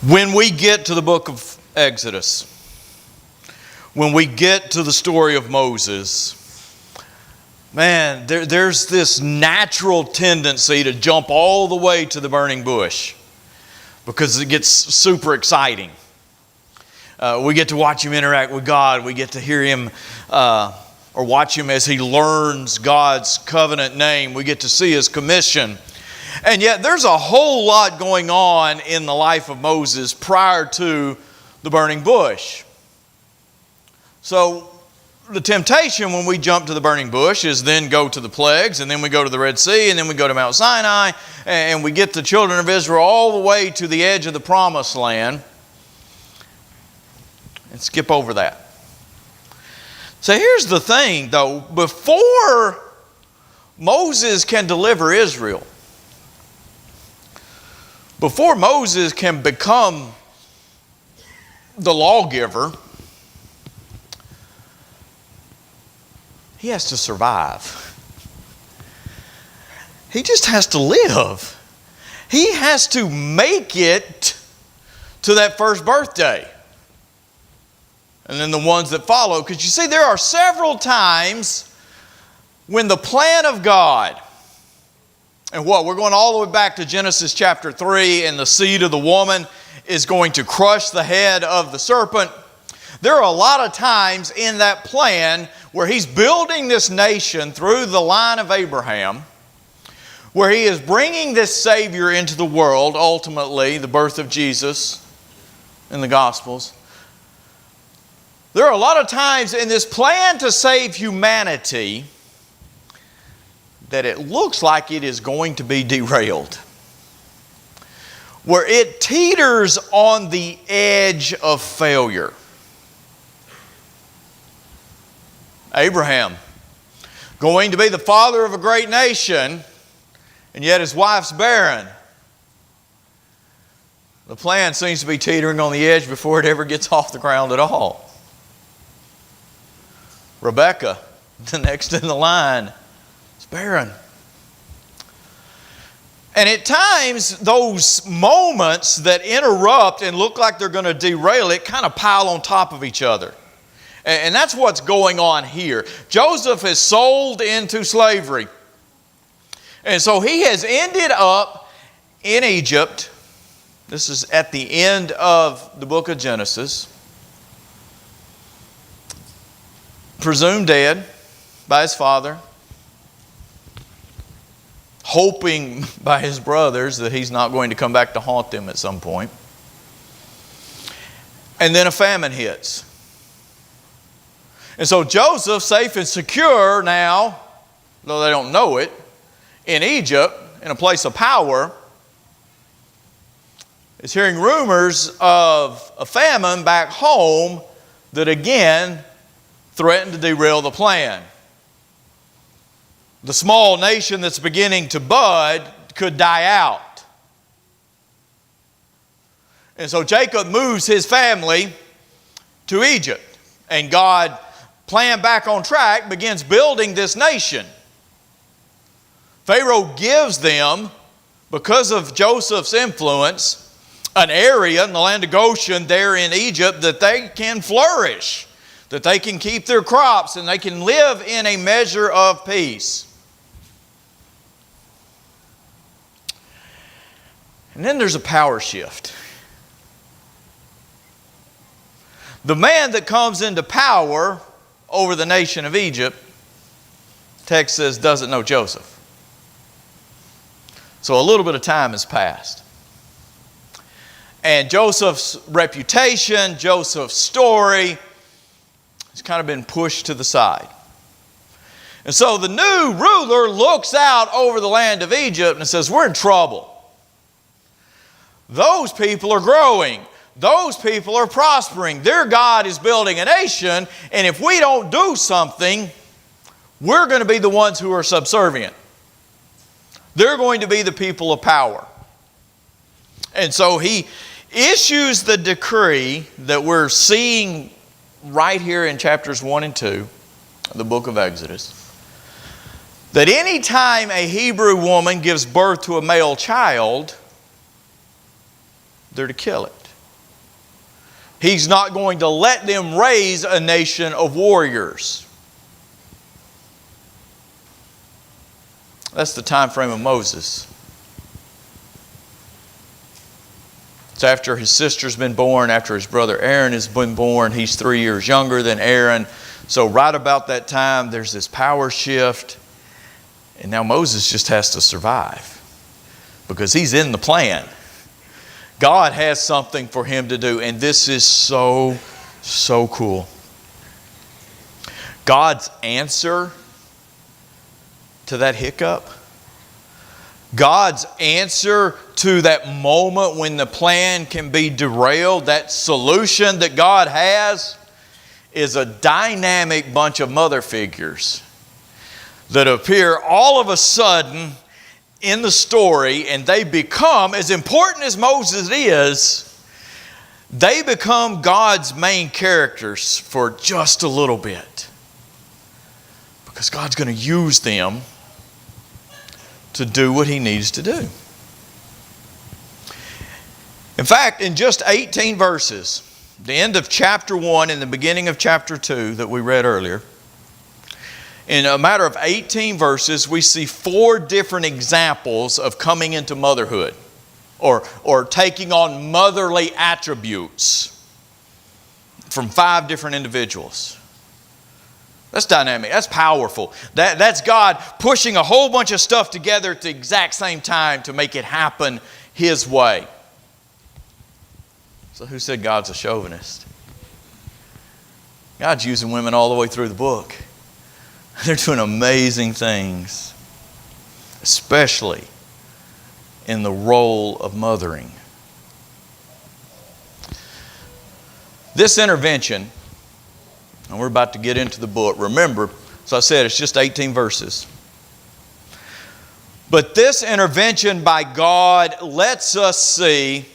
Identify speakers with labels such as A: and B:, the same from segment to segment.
A: When we get to the book of Exodus, when we get to the story of Moses, man, there's this natural tendency to jump all the way to the burning bush because it gets super exciting. We get to watch him interact with God. We get to hear him or watch him as he learns God's covenant name. We get to see his commission. And yet there's a whole lot going on in the life of Moses prior to the burning bush. So the temptation when we jump to the burning bush is then go to the plagues, and then we go to the Red Sea, and then we go to Mount Sinai, and we get the children of Israel all the way to the edge of the promised land and skip over that. So here's the thing though, before Moses can deliver Israel, before Moses can become the lawgiver, he has to survive. He just has to live. He has to make it to that first birthday. And then the ones that follow. Because you see, there are several times when the plan of God, and we're going all the way back to Genesis chapter 3, and the seed of the woman is going to crush the head of the serpent. There are a lot of times in that plan where he's building this nation through the line of Abraham, where he is bringing this Savior into the world, ultimately, the birth of Jesus in the Gospels. There are a lot of times in this plan to save humanity that it looks like it is going to be derailed, where it teeters on the edge of failure. Abraham, going to be the father of a great nation, and yet his wife's barren. The plan seems to be teetering on the edge before it ever gets off the ground at all. Rebecca, the next in the line, is barren. And at times, those moments that interrupt and look like they're going to derail it kind of pile on top of each other. And that's what's going on here. Joseph is sold into slavery. And so he has ended up in Egypt. This is at the end of the book of Genesis. Presumed dead by his father. Hoping by his brothers that he's not going to come back to haunt them at some point. And then a famine hits. And so Joseph, safe and secure now, though they don't know it, in Egypt, in a place of power, is hearing rumors of a famine back home that again threatened to derail the plan. The small nation that's beginning to bud could die out. And so Jacob moves his family to Egypt. And God, plan back on track, begins building this nation. Pharaoh gives them, because of Joseph's influence, an area in the land of Goshen there in Egypt that they can flourish, that they can keep their crops, and they can live in a measure of peace. And then there's a power shift. The man that comes into power over the nation of Egypt, text says, doesn't know Joseph. So a little bit of time has passed. And Joseph's reputation, Joseph's story, has kind of been pushed to the side. And so the new ruler looks out over the land of Egypt and says, we're in trouble. Those people are growing. Those people are prospering. Their God is building a nation, and if we don't do something, we're going to be the ones who are subservient. They're going to be the people of power. And so he issues the decree that we're seeing right here in chapters 1 and 2 of the book of Exodus, that any time a Hebrew woman gives birth to a male child, they're to kill it. He's not going to let them raise a nation of warriors. That's the time frame of Moses. It's after his sister's been born, after his brother Aaron has been born. He's 3 years younger than Aaron. So right about that time, there's this power shift. And now Moses just has to survive because he's in the plan. God has something for him to do. And this is so cool. God's answer to that hiccup, God's answer to that moment when the plan can be derailed, that solution that God has, is a dynamic bunch of mother figures that appear all of a sudden in the story, and they become, as important as Moses is, they become God's main characters for just a little bit. Because God's going to use them to do what He needs to do. In fact, in just 18 verses, the end of chapter 1 and the beginning of chapter 2 that we read earlier, in a matter of 18 verses, we see 4 different examples of coming into motherhood or taking on motherly attributes from 5 different individuals. That's dynamic. That's powerful. That's God pushing a whole bunch of stuff together at the exact same time to make it happen His way. So who said God's a chauvinist? God's using women all the way through the book. They're doing amazing things, especially in the role of mothering. This intervention, and we're about to get into the book. Remember, as I said, it's just 18 verses. But this intervention by God lets us see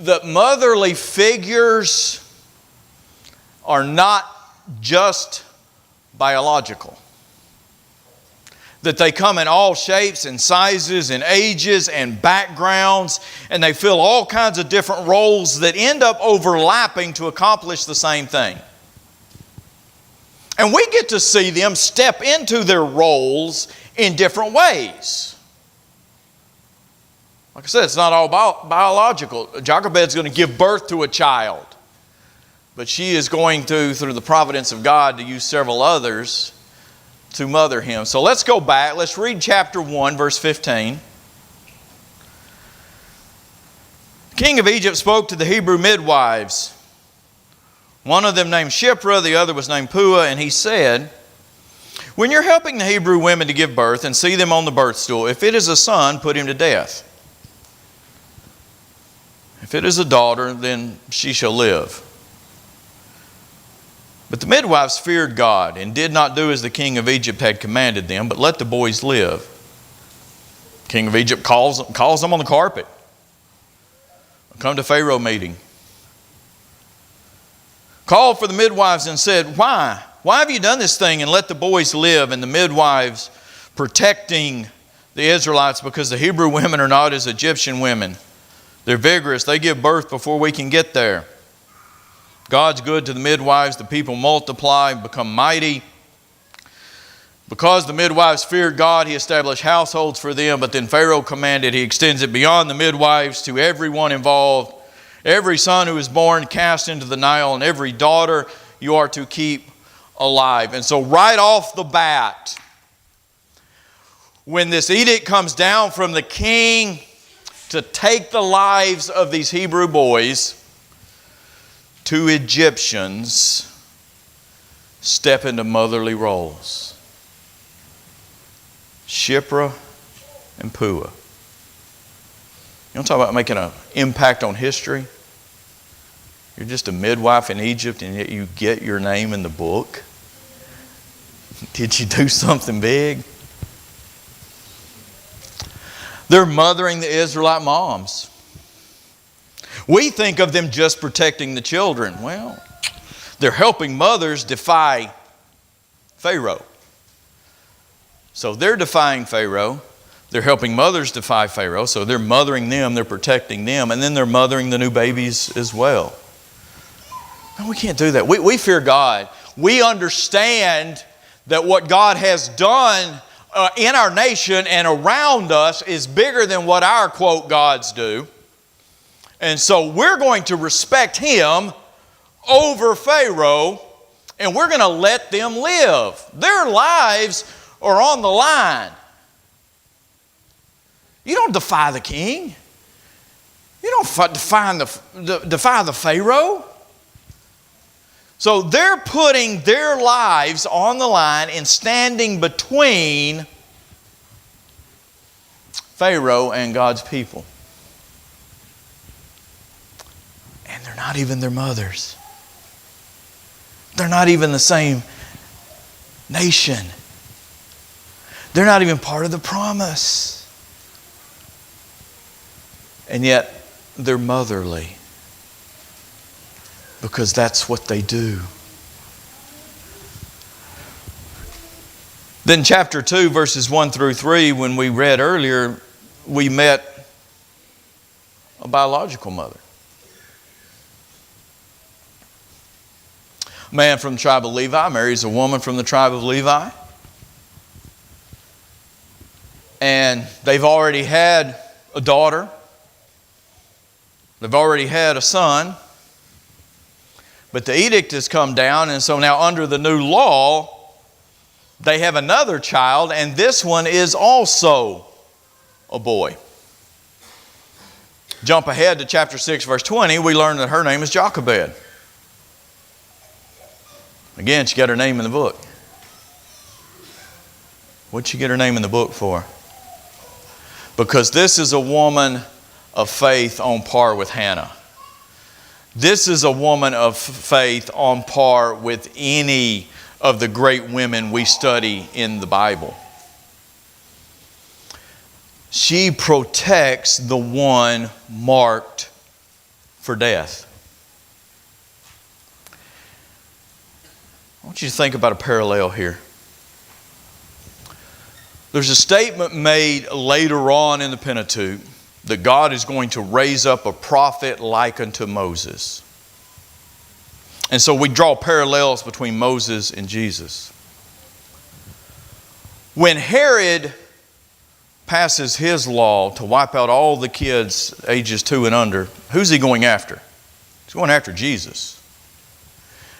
A: that motherly figures are not just biological. That they come in all shapes and sizes and ages and backgrounds, and they fill all kinds of different roles that end up overlapping to accomplish the same thing. And we get to see them step into their roles in different ways. Like I said, it's not all biological. Jochebed's going to give birth to a child, but she is going to, through the providence of God, to use several others to mother him. So let's go back. Let's read chapter 1, verse 15. The king of Egypt spoke to the Hebrew midwives. One of them named Shiphrah, the other was named Puah, and he said, when you're helping the Hebrew women to give birth and see them on the birth stool, if it is a son, put him to death. If it is a daughter, then she shall live. But the midwives feared God and did not do as the king of Egypt had commanded them, but let the boys live. The king of Egypt calls them on the carpet. Come to Pharaoh meeting. Called for the midwives and said, why? Why have you done this thing and let the boys live? And the midwives protecting the Israelites, because the Hebrew women are not as Egyptian women. They're vigorous. They give birth before we can get there. God's good to the midwives. The people multiply and become mighty. Because the midwives feared God, He established households for them. But then Pharaoh commanded, He extends it beyond the midwives to everyone involved. Every son who is born cast into the Nile, and every daughter you are to keep alive. And so right off the bat, when this edict comes down from the king to take the lives of these Hebrew boys, 2 Egyptians step into motherly roles. Shiphrah and Puah. You want to talk about making an impact on history? You're just a midwife in Egypt and yet you get your name in the book. Did you do something big? They're mothering the Israelite moms. We think of them just protecting the children. Well, they're helping mothers defy Pharaoh. So they're defying Pharaoh. They're helping mothers defy Pharaoh, so they're mothering them, they're protecting them, and then they're mothering the new babies as well. No, we can't do that. We fear God. We understand that what God has done in our nation and around us is bigger than what our, quote, gods do. And so we're going to respect Him over Pharaoh, and we're going to let them live. Their lives are on the line. You don't defy the king. You don't defy the Pharaoh. So they're putting their lives on the line and standing between Pharaoh and God's people. And they're not even their mothers. They're not even the same nation. They're not even part of the promise. And yet, they're motherly. Because that's what they do. Then chapter 2, verses 1 through 3, when we read earlier, we met a biological mother. A man from the tribe of Levi marries a woman from the tribe of Levi. And they've already had a daughter. They've already had a son. But the edict has come down, and so now under the new law, they have another child, and this one is also a boy. Jump ahead to chapter 6, verse 20, we learn that her name is Jochebed. Again, she got her name in the book. What'd she get her name in the book for? Because this is a woman of faith on par with Hannah. This is a woman of faith on par with any of the great women we study in the Bible. She protects the one marked for death. I want you to think about a parallel here. There's a statement made later on in the Pentateuch that God is going to raise up a prophet like unto Moses. And so we draw parallels between Moses and Jesus. When Herod passes his law to wipe out all the kids ages 2 and under, who's he going after? He's going after Jesus.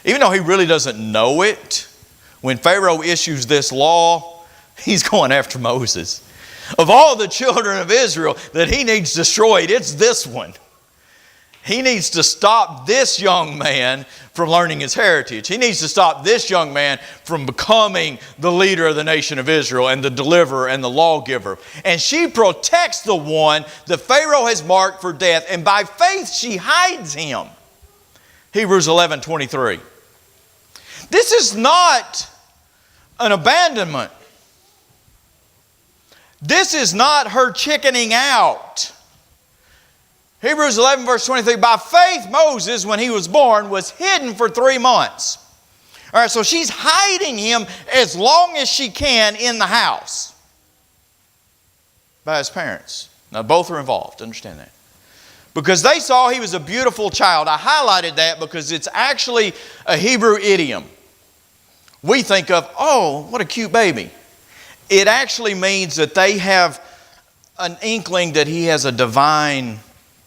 A: Even though he really doesn't know it, when Pharaoh issues this law, he's going after Moses. Of all the children of Israel that he needs destroyed, it's this one. He needs to stop this young man from learning his heritage. He needs to stop this young man from becoming the leader of the nation of Israel and the deliverer and the lawgiver. And she protects the one that Pharaoh has marked for death, and by faith she hides him. Hebrews 11:23. This is not an abandonment. This is not her chickening out. Hebrews 11 verse 23, by faith Moses, when he was born, was hidden for 3 months. All right, so she's hiding him as long as she can in the house by his parents. Now both are involved, understand that. Because they saw he was a beautiful child. I highlighted that because it's actually a Hebrew idiom. We think of, oh, what a cute baby. It actually means that they have an inkling that he has a divine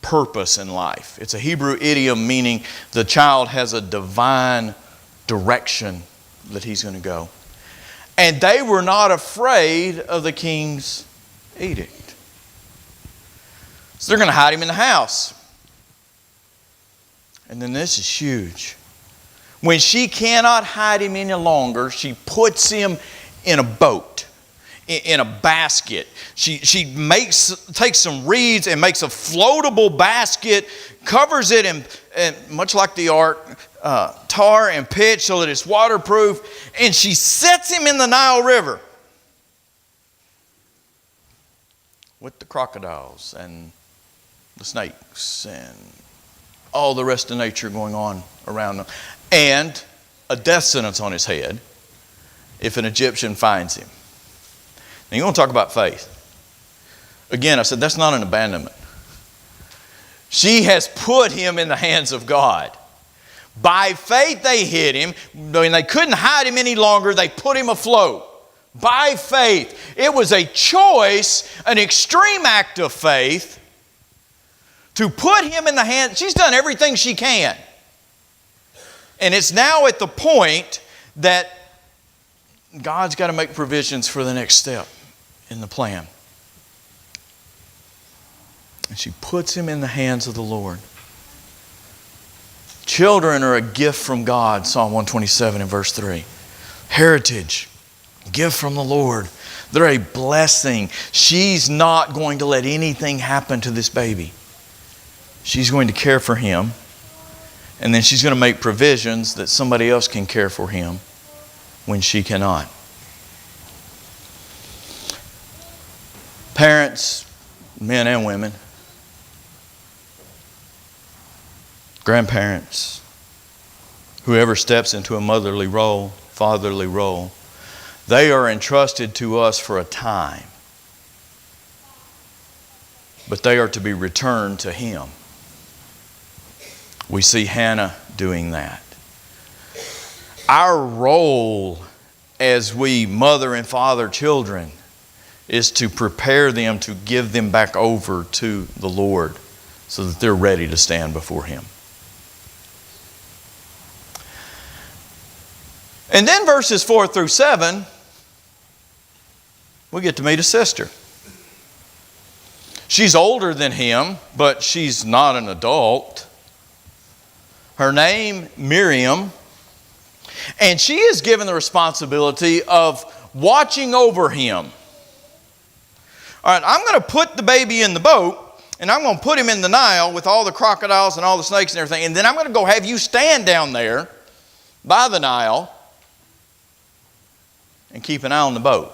A: purpose in life. It's a Hebrew idiom meaning the child has a divine direction that he's going to go. And they were not afraid of the king's edict. So they're going to hide him in the house. And then this is huge. When she cannot hide him any longer, she puts him in a boat, in a basket. She takes some reeds and makes a floatable basket, covers it in much like the ark, tar and pitch so that it's waterproof, and she sets him in the Nile River with the crocodiles and the snakes and all the rest of nature going on around them, and a death sentence on his head if an Egyptian finds him. Now you want to talk about faith. Again, I said that's not an abandonment. She has put him in the hands of God. By faith they hid him. When they couldn't hide him any longer, they put him afloat. By faith. It was a choice, an extreme act of faith to put him in the hands. She's done everything she can. And it's now at the point that God's got to make provisions for the next step in the plan. And she puts him in the hands of the Lord. Children are a gift from God, Psalm 127 and verse 3. Heritage, gift from the Lord. They're a blessing. She's not going to let anything happen to this baby. She's going to care for him. And then she's going to make provisions that somebody else can care for him when she cannot. Parents, men and women, grandparents, whoever steps into a motherly role, fatherly role, they are entrusted to us for a time. But they are to be returned to Him. We see Hannah doing that. Our role as we mother and father children is to prepare them to give them back over to the Lord so that they're ready to stand before Him. And then verses 4 through 7, we get to meet a sister. She's older than him, but she's not an adult. Her name, Miriam, and she is given the responsibility of watching over him. All right, I'm going to put the baby in the boat, and I'm going to put him in the Nile with all the crocodiles and all the snakes and everything, and then I'm going to go have you stand down there by the Nile and keep an eye on the boat.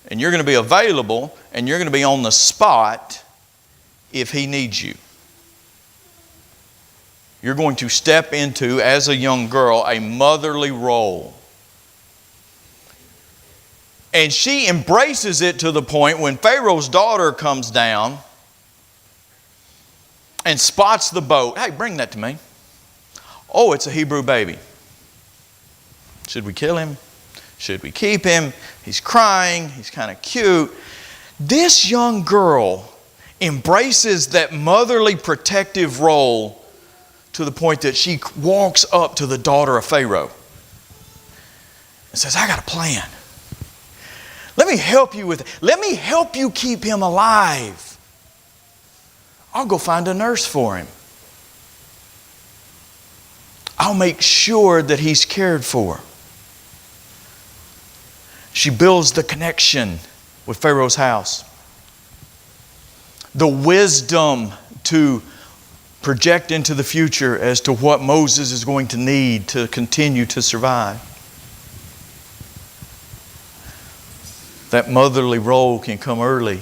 A: And you're going to be available, and you're going to be on the spot if he needs you. You're going to step into, as a young girl, a motherly role. And she embraces it to the point when Pharaoh's daughter comes down and spots the boat. Hey, bring that to me. Oh, it's a Hebrew baby. Should we kill him? Should we keep him? He's crying. He's kind of cute. This young girl embraces that motherly protective role to the point that she walks up to the daughter of Pharaoh and says, I got a plan. Let me help you with it. Let me help you keep him alive. I'll go find a nurse for him. I'll make sure that he's cared for. She builds the connection with Pharaoh's house. The wisdom to project into the future as to what Moses is going to need to continue to survive. That motherly role can come early.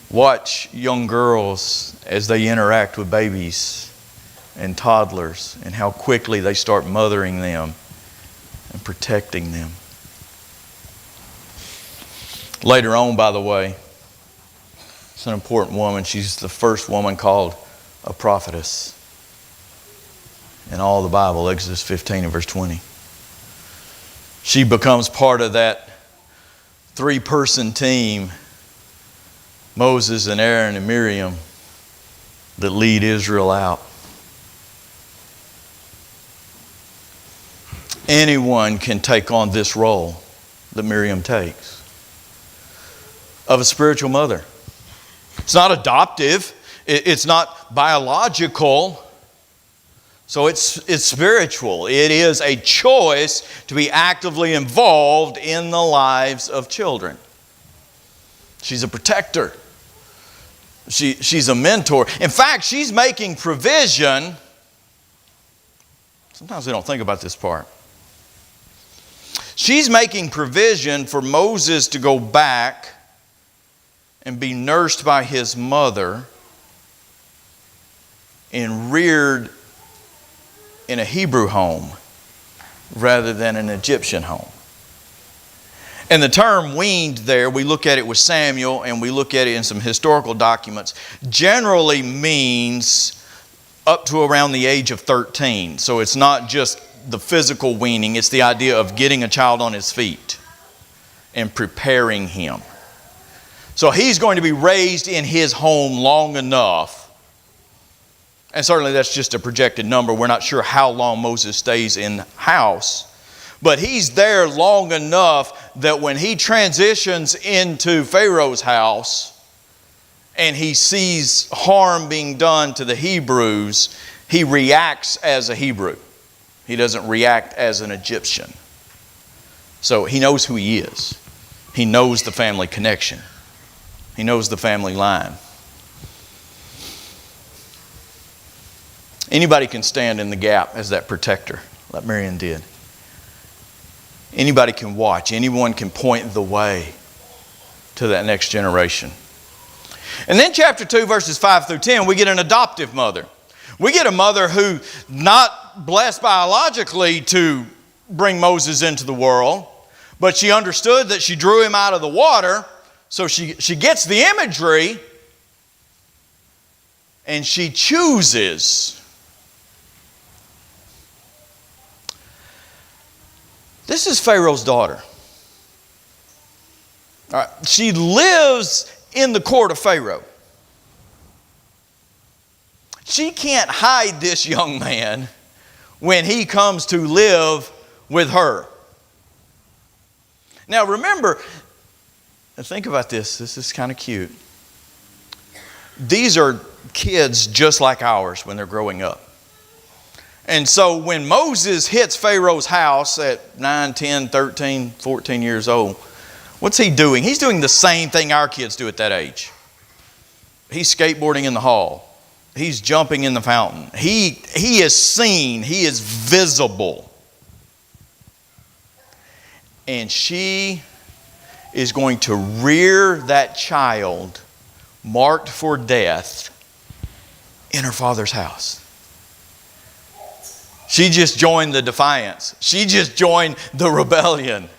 A: Watch young girls as they interact with babies and toddlers and how quickly they start mothering them and protecting them. Later on, by the way, it's an important woman. She's the first woman called a prophetess in all the Bible, Exodus 15 and verse 20. She becomes part of that 3-person team, Moses and Aaron and Miriam, that lead Israel out. Anyone can take on this role that Miriam takes of a spiritual mother. It's not adoptive. It's not biological. So it's spiritual. It is a choice to be actively involved in the lives of children. She's a protector. She's a mentor. In fact, she's making provision. Sometimes we don't think about this part. She's making provision for Moses to go back and be nursed by his mother and reared in a Hebrew home rather than an Egyptian home. And the term weaned there, we look at it with Samuel and we look at it in some historical documents, generally means up to around the age of 13. So it's not just the physical weaning, it's the idea of getting a child on his feet and preparing him. So he's going to be raised in his home long enough. And certainly that's just a projected number. We're not sure how long Moses stays in house. But he's there long enough that when he transitions into Pharaoh's house and he sees harm being done to the Hebrews, he reacts as a Hebrew. He doesn't react as an Egyptian. So he knows who he is. He knows the family connection. He knows the family line. Anybody can stand in the gap as that protector, like Marion did. Anybody can watch. Anyone can point the way to that next generation. And then chapter 2, verses 5 through 10, we get an adoptive mother. We get a mother who, not blessed biologically to bring Moses into the world, but she understood that she drew him out of the water, so she gets the imagery, and she chooses. This is Pharaoh's daughter. All right. She lives in the court of Pharaoh. She can't hide this young man when he comes to live with her. Now remember, think about this. This is kind of cute. These are kids just like ours when they're growing up. And so when Moses hits Pharaoh's house at 9, 10, 13, 14 years old, what's he doing? He's doing the same thing our kids do at that age. He's skateboarding in the hall. He's jumping in the fountain. He is seen. He is visible. And she is going to rear that child marked for death in her father's house. She just joined the defiance. She just joined the rebellion.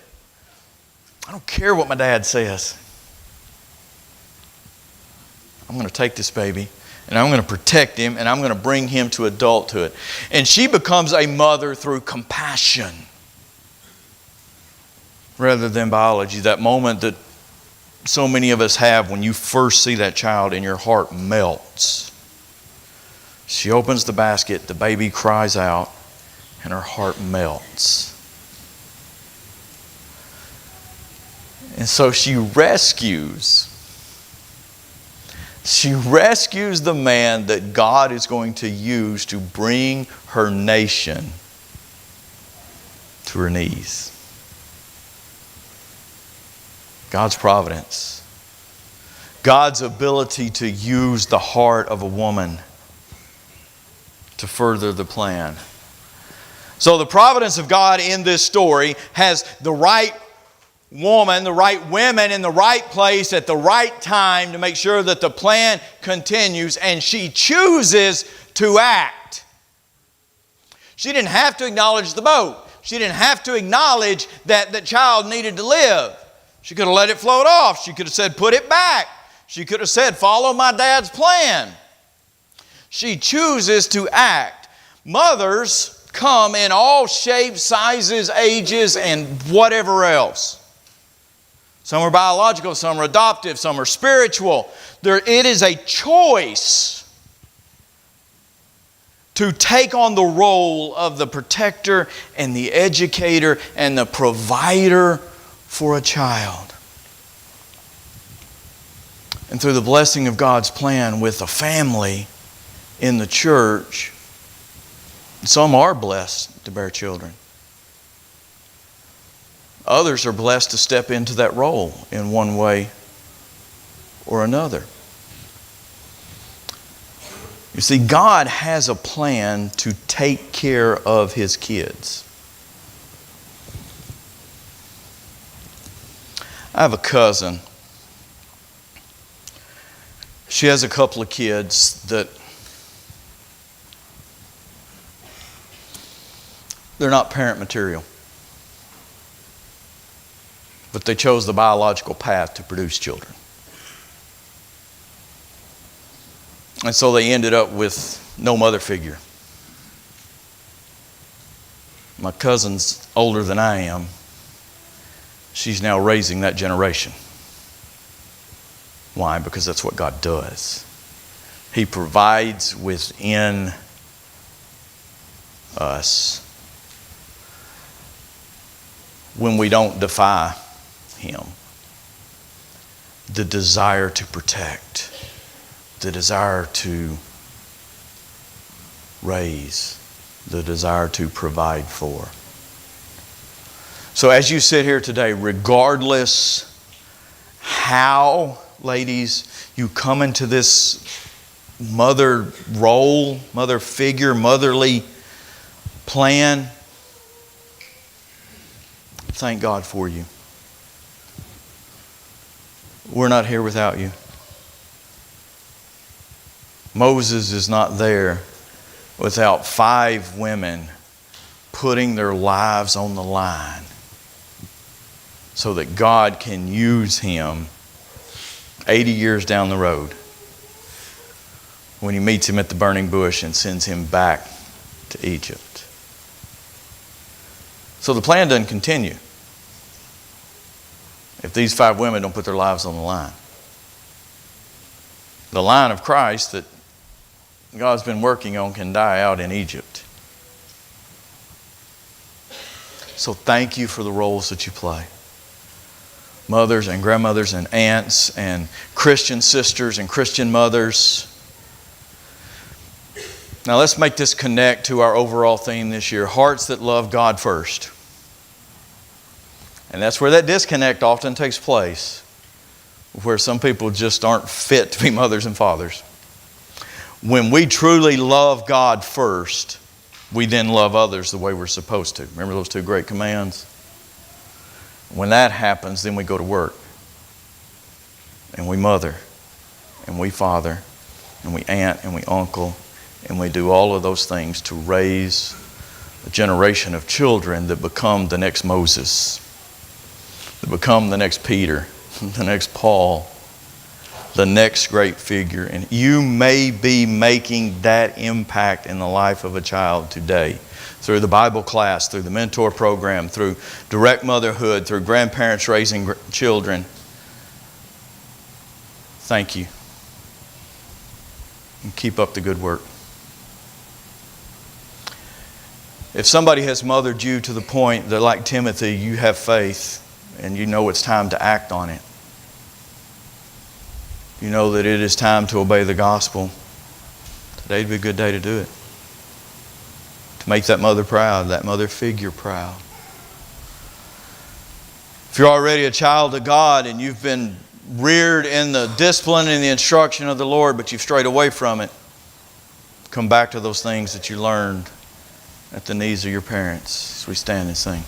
A: I don't care what my dad says. I'm going to take this baby and I'm going to protect him and I'm going to bring him to adulthood. And she becomes a mother through compassion rather than biology. That moment that so many of us have when you first see that child and your heart melts. She opens the basket, the baby cries out, and her heart melts. And so she rescues the man that God is going to use to bring her nation to her knees. God's providence. God's ability to use the heart of a woman to further the plan. So the providence of God in this story has the right woman, the right women in the right place at the right time to make sure that the plan continues, and she chooses to act. She didn't have to acknowledge the boat. She didn't have to acknowledge that the child needed to live. She could have let it float off. She could have said, put it back. She could have said, follow my dad's plan. She chooses to act. Mothers come in all shapes, sizes, ages, and whatever else. Some are biological, some are adoptive, some are spiritual. It is a choice to take on the role of the protector and the educator and the provider for a child. And through the blessing of God's plan with a family in the church, some are blessed to bear children. Others are blessed to step into that role in one way or another. You see, God has a plan to take care of His kids. I have a cousin. She has a couple of kids that they're not parent material. but they chose the biological path to produce children. And so they ended up with no mother figure. My cousin's older than I am. She's now raising that generation. Why? Because that's what God does. He provides within us when we don't defy Him. The desire to protect, the desire to raise, the desire to provide for. So as you sit here today, regardless how, ladies, you come into this mother role, mother figure, motherly plan, thank God for you. We're not here without you. Moses is not there without 5 women putting their lives on the line so that God can use him 80 years down the road when He meets him at the burning bush and sends him back to Egypt. So the plan doesn't continue if these 5 women don't put their lives on the line. The line of Christ that God's been working on can die out in Egypt. So thank you for the roles that you play. Mothers and grandmothers and aunts and Christian sisters and Christian mothers. Now let's make this connect to our overall theme this year, hearts that love God first. And that's where that disconnect often takes place, where some people just aren't fit to be mothers and fathers. When we truly love God first, we then love others the way we're supposed to. Remember those 2 great commands? When that happens, then we go to work. And we mother. And we father. And we aunt. And we uncle. And we do all of those things to raise a generation of children that become the next Moses. That become the next Peter. The next Paul. The next great figure. And you may be making that impact in the life of a child today. Through the Bible class, through the mentor program, through direct motherhood, through grandparents raising children. Thank you. And keep up the good work. If somebody has mothered you to the point that, like Timothy, you have faith and you know it's time to act on it. You know that it is time to obey the gospel. Today'd be a good day to do it. To make that mother proud, that mother figure proud. If you're already a child of God and you've been reared in the discipline and the instruction of the Lord, but you've strayed away from it, come back to those things that you learned at the knees of your parents as we stand and sing.